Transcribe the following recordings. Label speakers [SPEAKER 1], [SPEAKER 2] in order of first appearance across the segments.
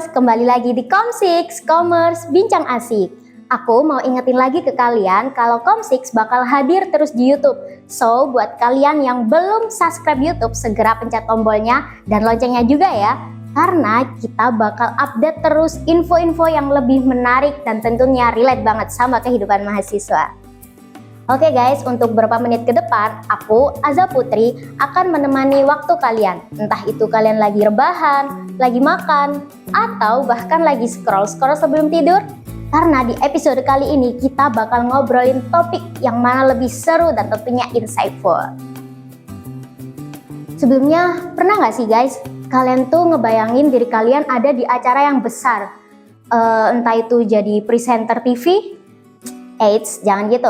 [SPEAKER 1] kembali lagi di Kom6 Commerce Bincang Asik. Aku mau ingetin lagi ke kalian kalau Kom6 bakal hadir terus di YouTube. So, buat kalian yang belum subscribe YouTube, segera pencet tombolnya dan loncengnya juga ya. Karena kita bakal update terus info-info yang lebih menarik dan tentunya relate banget sama kehidupan mahasiswa. Oke guys, untuk beberapa menit ke depan, aku, Aza Putri, akan menemani waktu kalian. Entah itu kalian lagi rebahan, lagi makan, atau bahkan lagi scroll-scroll sebelum tidur. Karena di episode kali ini kita bakal ngobrolin topik yang mana lebih seru dan tentunya insightful. Sebelumnya, pernah nggak sih guys, kalian tuh ngebayangin diri kalian ada di acara yang besar? Entah itu jadi presenter TV? Eits, jangan gitu.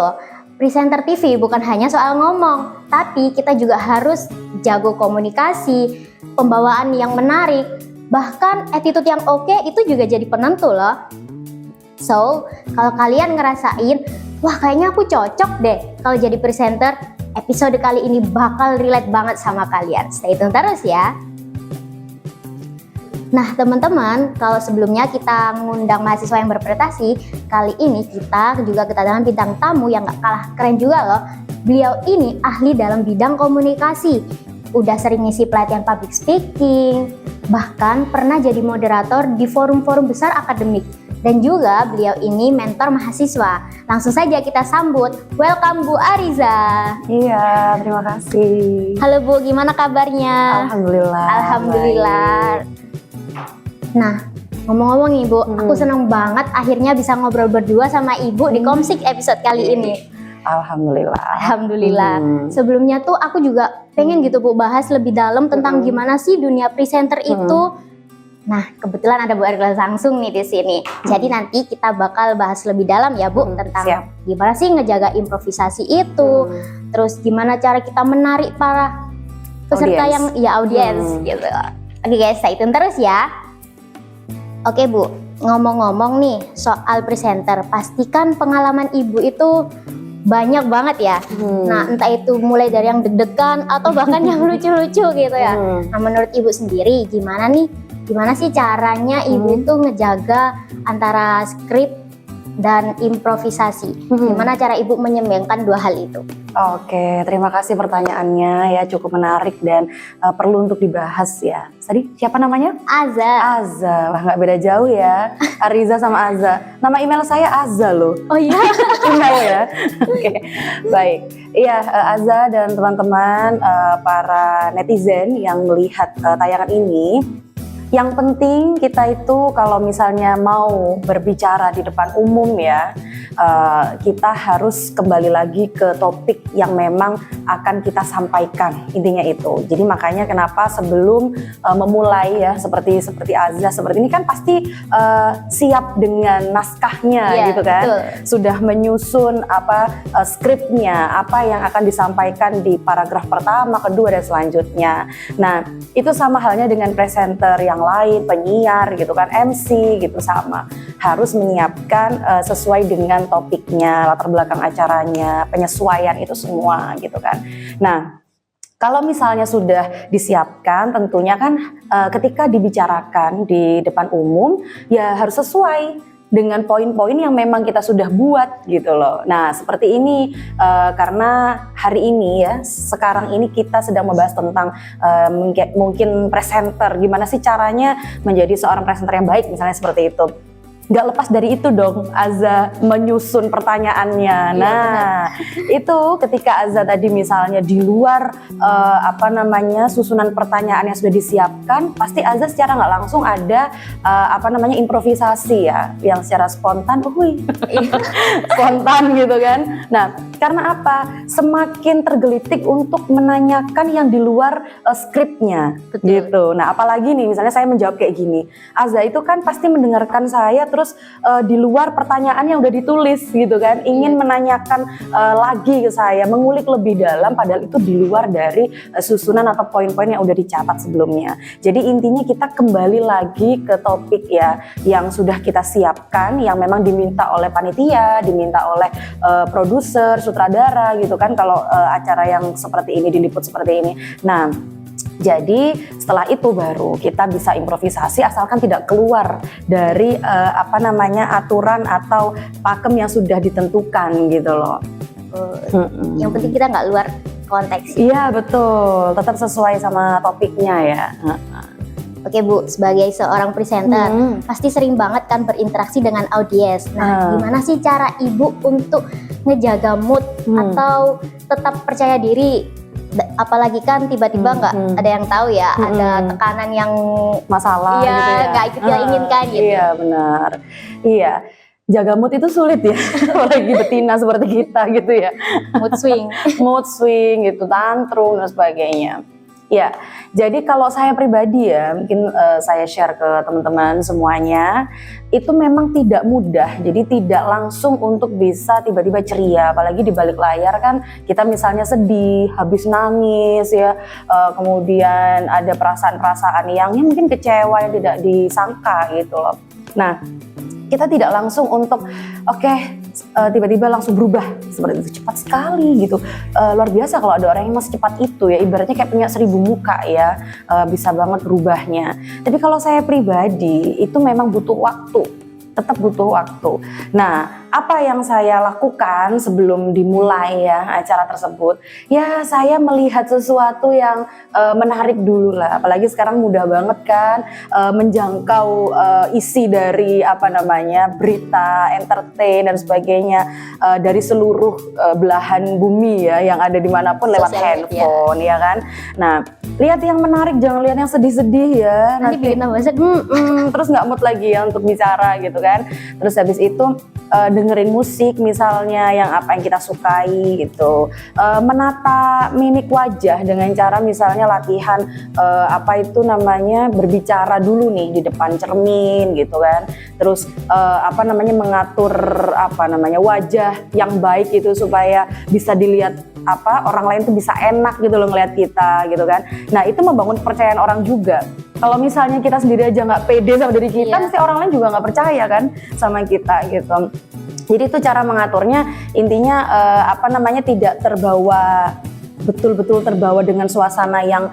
[SPEAKER 1] Presenter TV bukan hanya soal ngomong, tapi kita juga harus jago komunikasi, pembawaan yang menarik, bahkan attitude yang oke itu juga jadi penentu loh. So, kalau kalian ngerasain, wah kayaknya aku cocok deh kalau jadi presenter, episode kali ini bakal relate banget sama kalian. Stay tune terus ya. Nah teman-teman, kalau sebelumnya kita ngundang mahasiswa yang berprestasi, kali ini kita juga kedatangan bintang tamu yang gak kalah keren juga loh. Beliau ini ahli dalam bidang komunikasi, udah sering ngisi pelatihan public speaking, bahkan pernah jadi moderator di forum-forum besar akademik. Dan juga beliau ini mentor mahasiswa. Langsung saja kita sambut, welcome Bu Ariza.
[SPEAKER 2] Iya, terima kasih.
[SPEAKER 1] Halo Bu, gimana kabarnya?
[SPEAKER 2] Alhamdulillah.
[SPEAKER 1] Alhamdulillah. Nah, ngomong-ngomong nih Bu, aku senang banget akhirnya bisa ngobrol berdua sama Ibu di Kom6 episode kali ini.
[SPEAKER 2] Alhamdulillah.
[SPEAKER 1] Alhamdulillah. Sebelumnya tuh aku juga pengen gitu Bu bahas lebih dalam tentang gimana sih dunia presenter itu. Nah, kebetulan ada Bu Ariza langsung nih di sini. Jadi nanti kita bakal bahas lebih dalam ya Bu tentang gimana sih ngejaga improvisasi itu. Terus gimana cara kita menarik para peserta audiens gitu. Oke guys, stay tune terus ya. Oke Bu, ngomong-ngomong nih soal presenter, pastikan pengalaman Ibu itu banyak banget ya. Nah, entah itu mulai dari yang deg-degan atau bahkan yang lucu-lucu gitu ya. Nah, menurut Ibu sendiri gimana sih caranya Ibu itu ngejaga antara skrip dan improvisasi? Gimana cara Ibu menyeimbangkan dua hal itu?
[SPEAKER 2] Oke, terima kasih pertanyaannya ya, cukup menarik dan perlu untuk dibahas ya. Tadi siapa namanya?
[SPEAKER 1] Aza.
[SPEAKER 2] Aza, wah nggak beda jauh ya, Ariza sama Aza. Nama email saya Aza loh.
[SPEAKER 1] Oh iya?
[SPEAKER 2] Email ya. Oke, baik. Iya, Aza dan teman-teman para netizen yang melihat tayangan ini. Yang penting kita itu kalau misalnya mau berbicara di depan umum ya, kita harus kembali lagi ke topik yang memang akan kita sampaikan, intinya itu. Jadi makanya kenapa sebelum memulai ya seperti Azza seperti ini kan pasti siap dengan naskahnya gitu kan, betul. Sudah menyusun skripnya, apa yang akan disampaikan di paragraf pertama, kedua dan selanjutnya. Nah itu sama halnya dengan presenter yang lain, penyiar gitu kan, MC gitu, sama harus menyiapkan sesuai dengan topiknya, latar belakang acaranya, penyesuaian itu semua gitu kan. Nah kalau misalnya sudah disiapkan, tentunya kan ketika dibicarakan di depan umum ya harus sesuai dengan poin-poin yang memang kita sudah buat gitu loh. Nah seperti ini karena hari ini ya, sekarang ini kita sedang membahas tentang mungkin presenter, gimana sih caranya menjadi seorang presenter yang baik misalnya seperti itu. Gak lepas dari itu dong Aza menyusun pertanyaannya. Nah itu ketika Aza tadi misalnya di luar susunan pertanyaan yang sudah disiapkan, pasti Aza secara nggak langsung ada improvisasi ya, yang secara spontan, spontan gitu kan. Nah karena apa? Semakin tergelitik untuk menanyakan yang di luar skripnya. Betul. Gitu. Nah apalagi nih misalnya saya menjawab kayak gini, Aza itu kan pasti mendengarkan saya terus di luar pertanyaan yang udah ditulis gitu kan, ingin menanyakan lagi ke saya, mengulik lebih dalam, padahal itu di luar dari susunan atau poin-poin yang udah dicatat sebelumnya. Jadi intinya kita kembali lagi ke topik ya yang sudah kita siapkan, yang memang diminta oleh panitia, diminta oleh produser, sutradara gitu kan, kalau acara yang seperti ini, diliput seperti ini. Nah Jadi setelah itu baru kita bisa improvisasi asalkan tidak keluar dari aturan atau pakem yang sudah ditentukan gitu loh.
[SPEAKER 1] Yang penting kita nggak luar konteks.
[SPEAKER 2] Iya betul, tetap sesuai sama topiknya ya.
[SPEAKER 1] Oke Bu, sebagai seorang presenter pasti sering banget kan berinteraksi dengan audiens. Nah, gimana sih cara Ibu untuk ngejaga mood atau tetap percaya diri? Apalagi kan tiba-tiba nggak ada yang tahu ya, ada tekanan yang
[SPEAKER 2] masalah gitu ya.
[SPEAKER 1] Nggak kita inginkan gitu.
[SPEAKER 2] Iya benar. Iya. Jaga mood itu sulit ya, apalagi betina seperti kita gitu ya. Mood swing gitu, tantrum dan sebagainya. Ya, jadi kalau saya pribadi ya, mungkin saya share ke teman-teman semuanya, itu memang tidak mudah. Jadi tidak langsung untuk bisa tiba-tiba ceria, apalagi di balik layar kan kita misalnya sedih, habis nangis ya, kemudian ada perasaan-perasaan yang mungkin kecewa yang tidak disangka gitu loh. Nah, kita tidak langsung untuk tiba-tiba langsung berubah seperti itu, cepat sekali gitu. Luar biasa kalau ada orang yang masih cepat itu ya, ibaratnya kayak punya 1000 muka ya, bisa banget berubahnya. Tapi kalau saya pribadi itu memang butuh waktu, tetap butuh waktu. Nah, apa yang saya lakukan sebelum dimulai ya acara tersebut? Ya saya melihat sesuatu yang menarik dulu lah. Apalagi sekarang mudah banget kan menjangkau isi dari berita, entertain dan sebagainya dari seluruh belahan bumi ya, yang ada dimanapun lewat handphone ya kan. Nah, lihat yang menarik, jangan lihat yang sedih-sedih ya.
[SPEAKER 1] Nanti bikin tambah
[SPEAKER 2] terus nggak mood lagi ya untuk bicara gitu kan. Terus habis itu dengerin musik misalnya yang apa yang kita sukai gitu, menata mimik wajah dengan cara misalnya latihan berbicara dulu nih di depan cermin gitu kan. Terus mengatur wajah yang baik gitu supaya bisa dilihat orang lain tuh bisa enak gitu loh ngelihat kita gitu kan. Nah, itu membangun kepercayaan orang juga. Kalau misalnya kita sendiri aja nggak pede sama diri kita, mesti orang lain juga nggak percaya kan sama kita gitu. Jadi itu cara mengaturnya, intinya tidak terbawa, betul-betul terbawa dengan suasana yang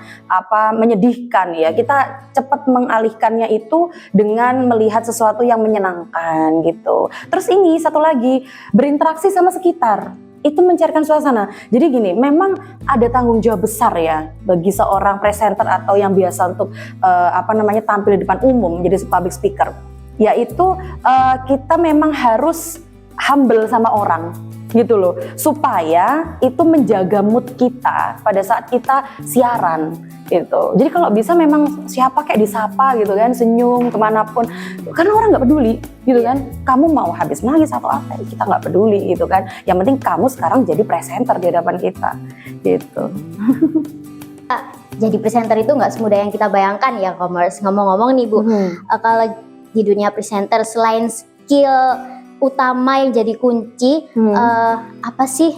[SPEAKER 2] menyedihkan ya. Kita cepat mengalihkannya itu dengan melihat sesuatu yang menyenangkan gitu. Terus ini satu lagi, berinteraksi sama sekitar. Itu mencairkan suasana. Jadi gini, memang ada tanggung jawab besar ya bagi seorang presenter atau yang biasa untuk tampil di depan umum jadi public speaker. Yaitu kita memang harus humble sama orang gitu loh, supaya itu menjaga mood kita pada saat kita siaran gitu. Jadi kalau bisa memang siapa kayak disapa gitu kan, senyum kemanapun, karena orang nggak peduli gitu kan. Kamu mau habis nangis atau apa, kita nggak peduli gitu kan. Yang penting kamu sekarang jadi presenter di hadapan kita gitu.
[SPEAKER 1] Jadi presenter itu nggak semudah yang kita bayangkan ya, Commerce. Ngomong-ngomong nih Bu, kalau di dunia presenter selain skill utama yang jadi kunci, apa sih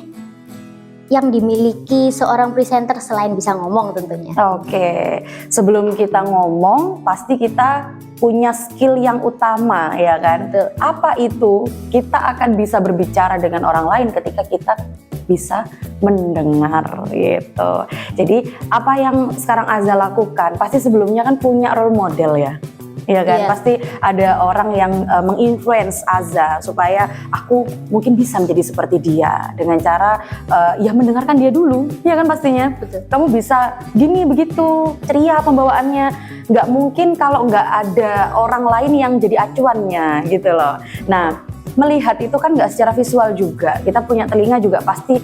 [SPEAKER 1] yang dimiliki seorang presenter selain bisa ngomong tentunya?
[SPEAKER 2] Oke, sebelum kita ngomong pasti kita punya skill yang utama ya kan. Apa itu? Kita akan bisa berbicara dengan orang lain ketika kita bisa mendengar gitu. Jadi apa yang sekarang Aza lakukan, pasti sebelumnya kan punya role model ya. Iya kan, pasti ada orang yang menginfluence Aza supaya aku mungkin bisa menjadi seperti dia dengan cara mendengarkan dia dulu, ya kan pastinya.
[SPEAKER 1] Betul.
[SPEAKER 2] Kamu bisa gini begitu ceria pembawaannya, nggak mungkin kalau nggak ada orang lain yang jadi acuannya gitu loh. Nah, melihat itu kan nggak secara visual juga, kita punya telinga juga pasti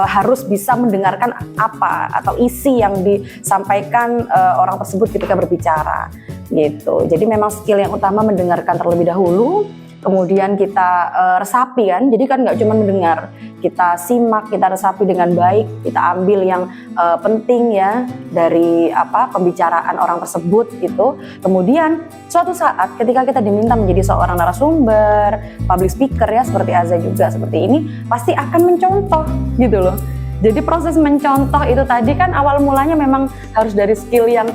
[SPEAKER 2] harus bisa mendengarkan apa atau isi yang disampaikan orang tersebut ketika berbicara gitu. Jadi memang skill yang utama mendengarkan terlebih dahulu, kemudian kita resapi kan. Jadi kan nggak cuma mendengar, kita simak, kita resapi dengan baik, kita ambil yang penting ya dari pembicaraan orang tersebut gitu. Kemudian suatu saat ketika kita diminta menjadi seorang narasumber, public speaker ya seperti Aza juga seperti ini, pasti akan mencontoh gitu loh. Jadi proses mencontoh itu tadi kan awal mulanya memang harus dari skill yang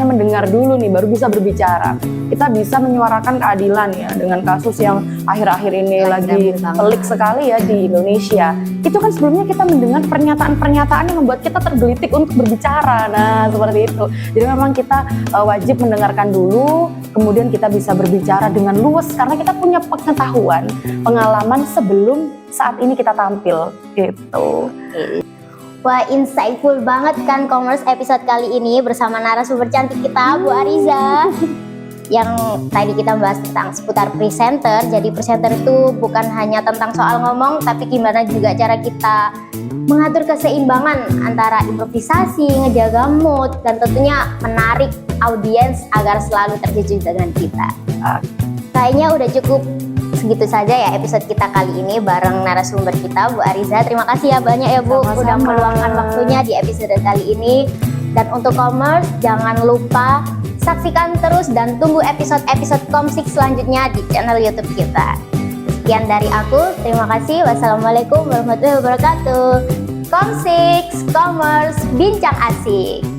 [SPEAKER 2] mendengar dulu nih, baru bisa berbicara. Kita bisa menyuarakan keadilan ya dengan kasus yang akhir-akhir ini lagi pelik sekali ya di Indonesia. Itu kan sebelumnya kita mendengar pernyataan-pernyataan yang membuat kita tergelitik untuk berbicara. Nah, seperti itu. Jadi memang kita wajib mendengarkan dulu, kemudian kita bisa berbicara dengan luas karena kita punya pengetahuan, pengalaman sebelum saat ini kita tampil gitu.
[SPEAKER 1] Wah, insightful banget kan Commerce episode kali ini bersama narasumber cantik kita, Bu Ariza. Yang tadi kita bahas tentang seputar presenter. Jadi presenter itu bukan hanya tentang soal ngomong, tapi gimana juga cara kita mengatur keseimbangan antara improvisasi, ngejaga mood, dan tentunya menarik audiens agar selalu terjun dengan kita. Kayaknya udah cukup segitu saja ya episode kita kali ini bareng narasumber kita, Bu Ariza. Terima kasih ya banyak ya Bu,
[SPEAKER 2] Sama-sama.
[SPEAKER 1] udah meluangkan waktunya di episode kali ini. Dan untuk Commerce, jangan lupa saksikan terus dan tunggu episode-episode Komsik selanjutnya di channel YouTube kita. Sekian dari aku, terima kasih. Wassalamualaikum warahmatullahi wabarakatuh. Komsik, Commerce, bincang asik.